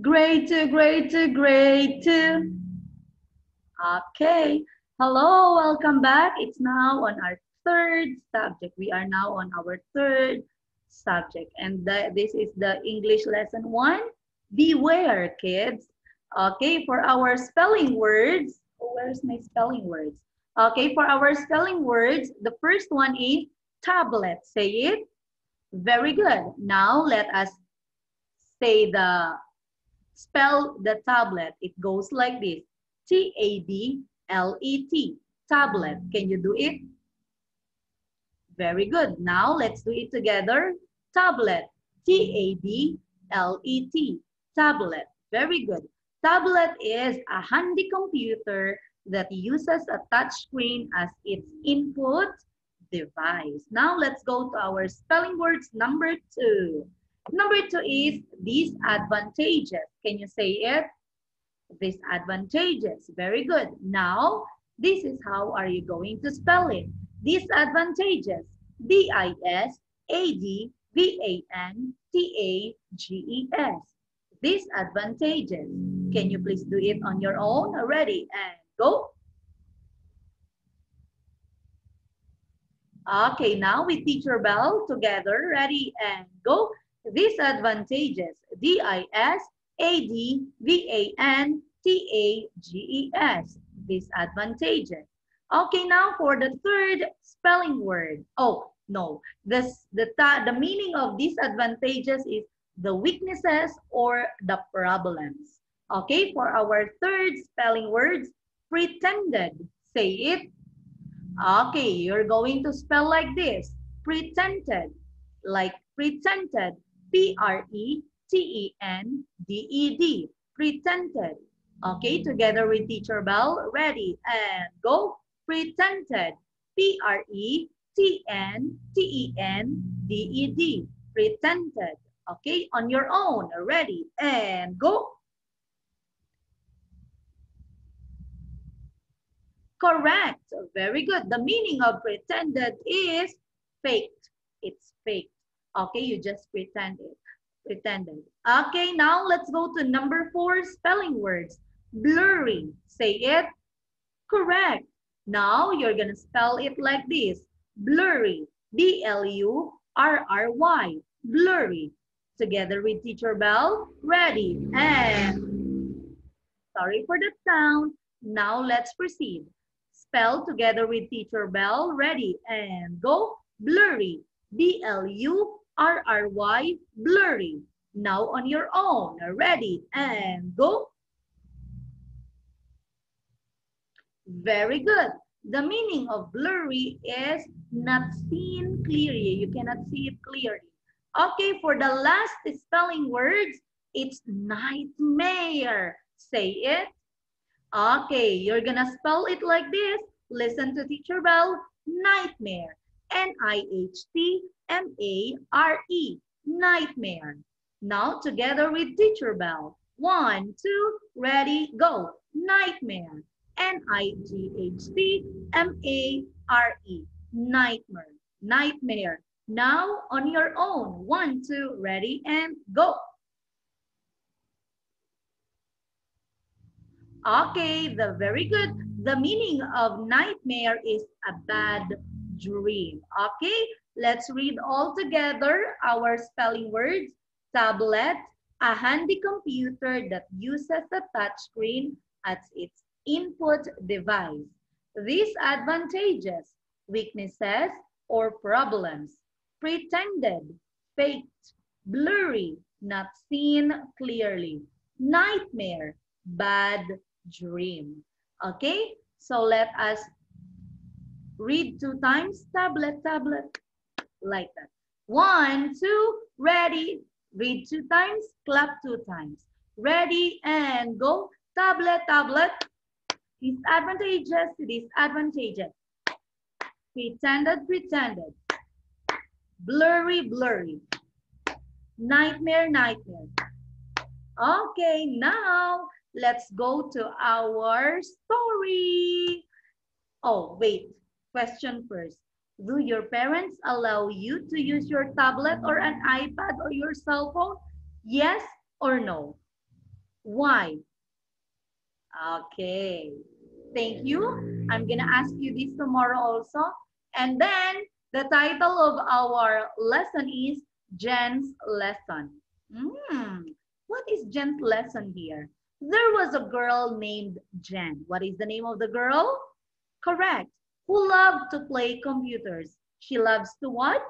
Grade two, grade two, grade two. Okay. Hello, welcome back. It's now on our third subject. We are now on our third subject. And this is the English lesson one. Beware, kids. Okay, for our spelling words. Oh, where's my spelling words? Okay, for our spelling words, the first one is tablet. Say it. Very good. Now let us say spell the tablet. It goes like this. T-A-B-L-E-T. Tablet. Can you do it? Very good. Now let's do it together. Tablet. T-A-B-L-E-T. Tablet. Very good. Tablet is a handy computer that uses a touch screen as its input device. Now let's go to our spelling words number two. Number two is disadvantageous. Can you say it? Disadvantageous. Very good. Now, this is how are you going to spell it? Disadvantageous. D-I-S-A-D-V-A-N-T-A-G-E-S. Disadvantageous. Can you please do it on your own? Ready and go. Okay, now with Teacher Bell together. Ready and go. Disadvantageous. D-I-S-A-D-V-A-N-T-A-G-E-S. Disadvantageous. Okay, now for the third spelling word. Oh, no. The meaning of disadvantageous is the weaknesses or the problems. Okay, for our third spelling words, pretended. Say it. Okay, you're going to spell like this. Pretended. Like pretended. P-R-E-T-E-N-D-E-D. Pretended. Okay, together with Teacher Bell. Ready and go. Pretended. P-R-E-T-N-T-E-N-D-E-D. Pretended. Okay, on your own. Ready and go. Correct. Very good. The meaning of pretended is faked. It's faked. Okay, you just pretended. Pretended. Okay, now let's go to number four, spelling words. Blurry. Say it. Correct. Now you're going to spell it like this. Blurry. B-L-U-R-R-Y. Blurry. Together with Teacher Bell. Ready. And sorry for the sound. Now let's proceed. Spell together with Teacher Bell. Ready and go. Blurry. B-L-U-R-R-Y. Blurry. Now on your own. Ready and go. Very good. The meaning of blurry is not seen clearly. You cannot see it clearly. Okay, for the last spelling words, it's nightmare. Say it. Okay, you're gonna spell it like this. Listen to Teacher Bell. Nightmare. N-I-H-T-M-A-R-E. Nightmare. Now together with Teacher Bell. 1, 2, ready, go. Nightmare. N-I-G-H-T-M-A-R-E. Nightmare. Nightmare. Now on your own. 1, 2, ready, and go. Okay, very good. The meaning of nightmare is a bad dream. Okay, let's read all together our spelling words. Tablet, a handy computer that uses a touchscreen as its input device. Disadvantages, weaknesses, or problems. Pretended, faked, blurry, not seen clearly. Nightmare, bad dream. Okay, so let us read 2 times. Tablet, tablet, like that. 1, 2, ready. Read 2 times, clap 2 times. Ready and go. Tablet, tablet. Disadvantageous, disadvantageous. Pretended, pretended. Blurry, blurry. Nightmare, nightmare. Okay, now let's go to our story. Oh, wait. Question first. Do your parents allow you to use your tablet or an iPad or your cell phone? Yes or no? Why? Okay. Thank you. I'm going to ask you this tomorrow also. And then the title of our lesson is Jen's lesson. What is Jen's lesson here? There was a girl named Jen. What is the name of the girl? Correct. Who loved to play computers. She loves to what?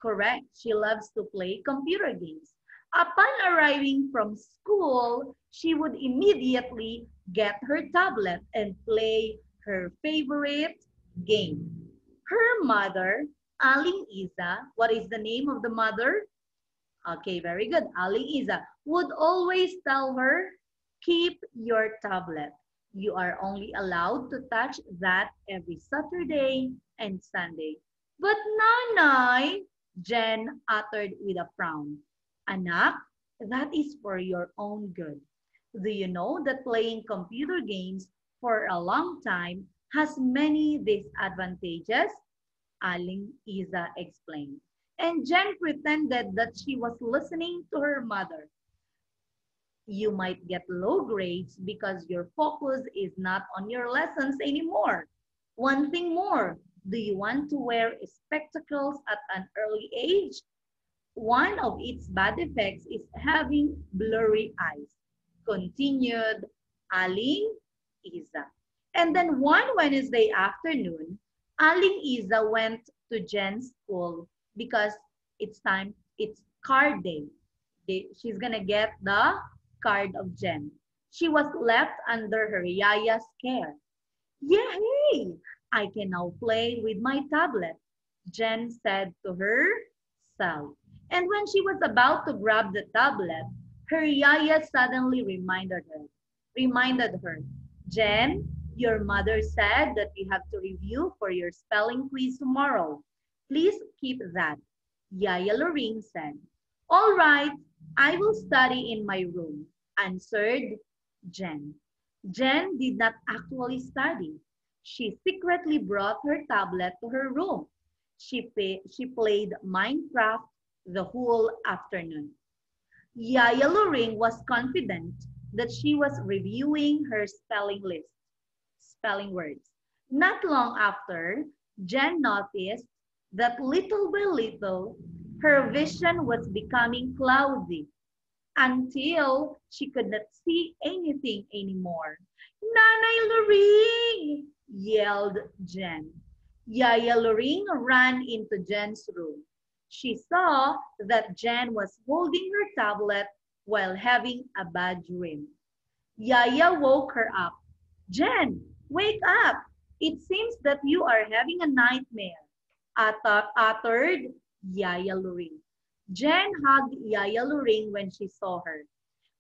Correct. She loves to play computer games. Upon arriving from school, she would immediately get her tablet and play her favorite game. Her mother, Aling Isa, what is the name of the mother? Okay, very good. Aling Isa would always tell her, keep your tablet. You are only allowed to touch that every Saturday and Sunday. But Nanay, Jen uttered with a frown. Anak, that is for your own good. Do you know that playing computer games for a long time has many disadvantages? Aling Isa explained. And Jen pretended that she was listening to her mother. You might get low grades because your focus is not on your lessons anymore. One thing more, do you want to wear spectacles at an early age? One of its bad effects is having blurry eyes, continued Aling Isa. And then one Wednesday afternoon, Aling Isa went to Jen's school because it's card day. She's gonna get the card of Jen. She was left under her yaya's care. Yay! I can now play with my tablet, Jen said to herself. And when she was about to grab the tablet, her yaya suddenly reminded her, Jen, your mother said that you have to review for your spelling quiz tomorrow. Please keep that. Yaya Lorraine said. All right, I will study in my room, answered Jen. Jen did not actually study. She secretly brought her tablet to her room. She played Minecraft the whole afternoon. Yaya Luring was confident that she was reviewing her spelling words. Not long after, Jen noticed that little by little, her vision was becoming cloudy until she could not see anything anymore. Nanay Luring! Yelled Jen. Yaya Luring ran into Jen's room. She saw that Jen was holding her tablet while having a bad dream. Yaya woke her up. Jen, wake up! It seems that you are having a nightmare, uttered Yaya Luring. Jen hugged Yaya Luring when she saw her.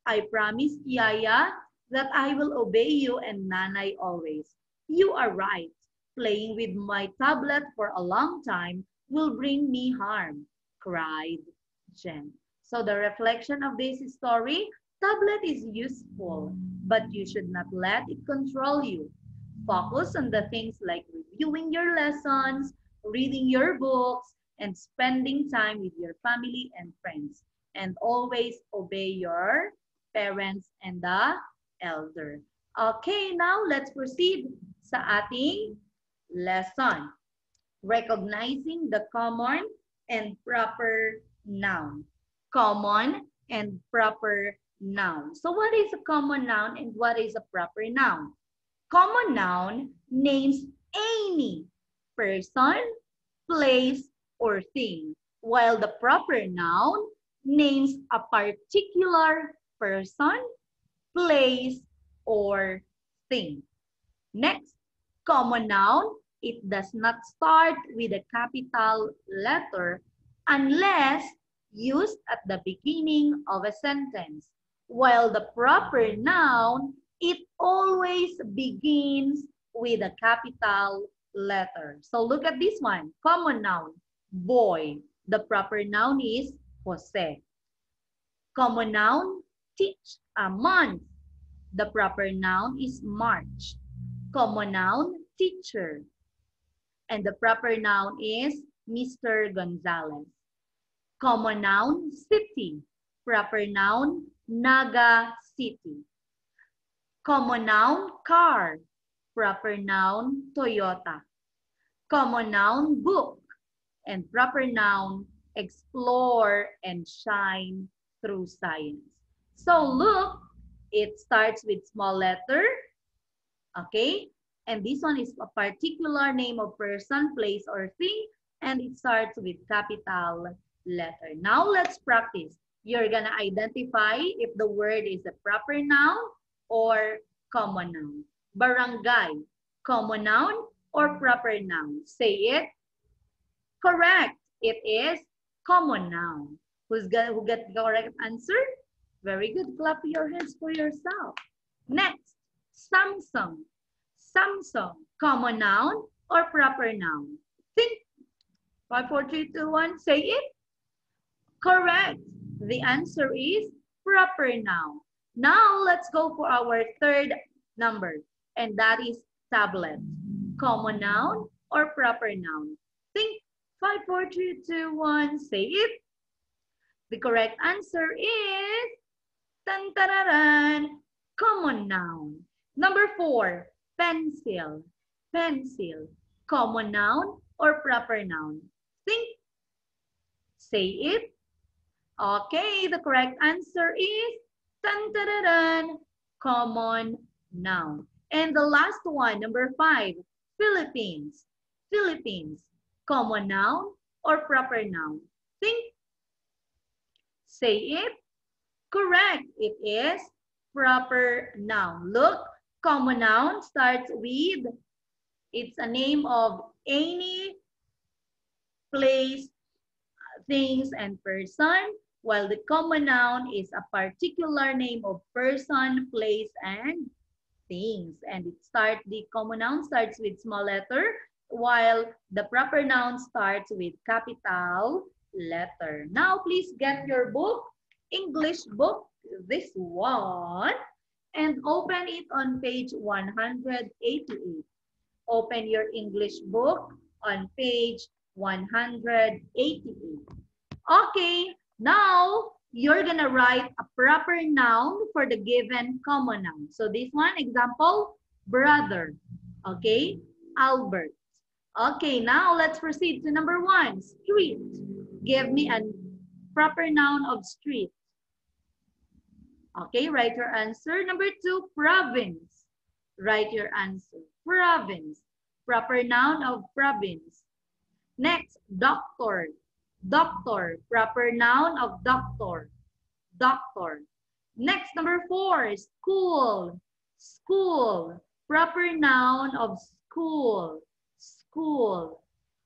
I promised Yaya that I will obey you and Nanay always. You are right. Playing with my tablet for a long time will bring me harm, cried Jen. So the reflection of this story, tablet is useful, but you should not let it control you. Focus on the things like reviewing your lessons, reading your books, and spending time with your family and friends. And always obey your parents and the elder. Okay, now let's proceed sa ating lesson. Recognizing the common and proper noun. Common and proper noun. So what is a common noun and what is a proper noun? Common noun names any person, place, or thing, while the proper noun names a particular person, place, or thing. Next, common noun, it does not start with a capital letter unless used at the beginning of a sentence, while the proper noun, it always begins with a capital letter. So look at this one, common noun, boy. The proper noun is Jose. Common noun, teach, a month. The proper noun is March. Common noun, teacher. And the proper noun is Mr. Gonzalez. Common noun, city. Proper noun, Naga city. Common noun, car. Proper noun, Toyota. Common noun, book. And proper noun, explore and shine through science. So look, it starts with small letter, okay? And this one is a particular name of person, place, or thing, and it starts with capital letter. Now let's practice. You're gonna identify if the word is a proper noun or common noun. Barangay, common noun or proper noun? Say it. Correct. It is common noun. Who get the correct answer? Very good. Clap your hands for yourself. Next, Samsung. Samsung, common noun or proper noun? Think. 5, 4, 3, 2, 1. Say it. Correct. The answer is proper noun. Now, let's go for our third number, and that is tablet. Common noun or proper noun? Think. 5, 4, 3, 2, 1. Say it. The correct answer is tan-tararan, common noun. Number 4, pencil. Pencil. Common noun or proper noun? Think. Say it. Okay, the correct answer is tan-tararan, common noun. And the last one, number 5, Philippines. Philippines. Common noun or proper noun? Think. Say it. Correct. It is proper noun. Look, common noun starts with, it's a name of any place, things, and person, while the common noun is a particular name of person, place, and things. And the common noun starts with small letter, while the proper noun starts with capital letter. Now, please get your book, English book, this one, and open it on page 188. Open your English book on page 188. Okay, now you're gonna write a proper noun for the given common noun. So this one, example, brother. Okay, Albert. Okay, now let's proceed to number 1, street. Give me a proper noun of street. Okay, write your answer. Number 2, province. Write your answer. Province. Proper noun of province. Next, doctor. Doctor. Proper noun of doctor. Doctor. Next, number 4, school. School. Proper noun of school. School.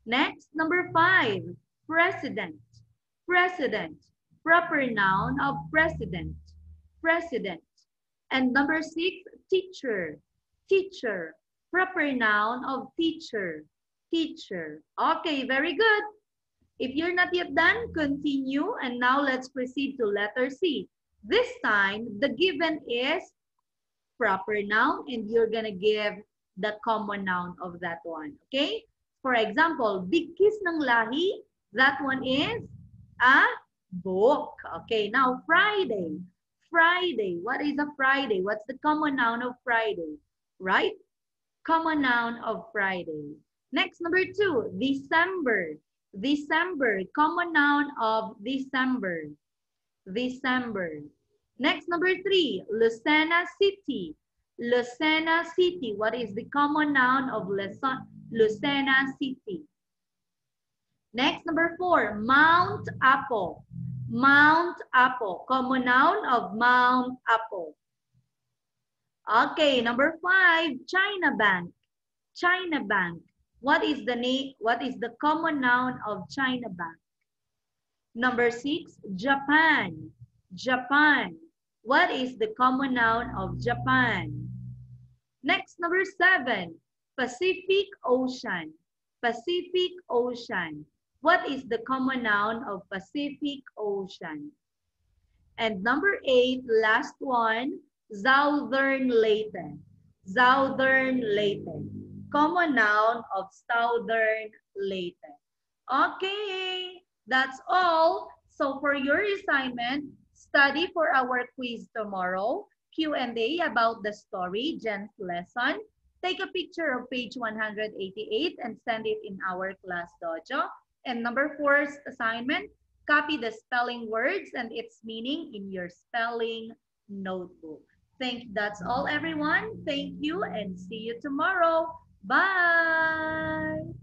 Next, number 5, president. President. Proper noun of president. President. And number 6, teacher. Teacher. Proper noun of teacher. Teacher. Okay, very good. If you're not yet done, continue. And now let's proceed to letter C. This time, the given is proper noun, and you're gonna give the common noun of that one, okay? For example, Bigkis ng Lahi, that one is a book. Okay, now Friday. Friday, what is a Friday? What's the common noun of Friday? Right? Common noun of Friday. Next, number 2, December. December, common noun of December. December. Next, number 3, Lucena City. Lucena City. What is the common noun of Lucena City? Next, number 4, Mount Apple. Mount Apple. Common noun of Mount Apple. Okay, number 5, China Bank. China Bank. What is the name? What is the common noun of China Bank? Number 6, Japan. Japan. What is the common noun of Japan? Next, number 7, Pacific Ocean. Pacific Ocean. What is the common noun of Pacific Ocean? And number 8, last one, Southern Leyte. Southern Leyte. Common noun of Southern Leyte. Okay, that's all. So for your assignment, study for our quiz tomorrow. Q&A about the story, Jen's lesson. Take a picture of page 188 and send it in our class dojo. And number 4's assignment, copy the spelling words and its meaning in your spelling notebook. Think that's all, everyone. Thank you and see you tomorrow. Bye.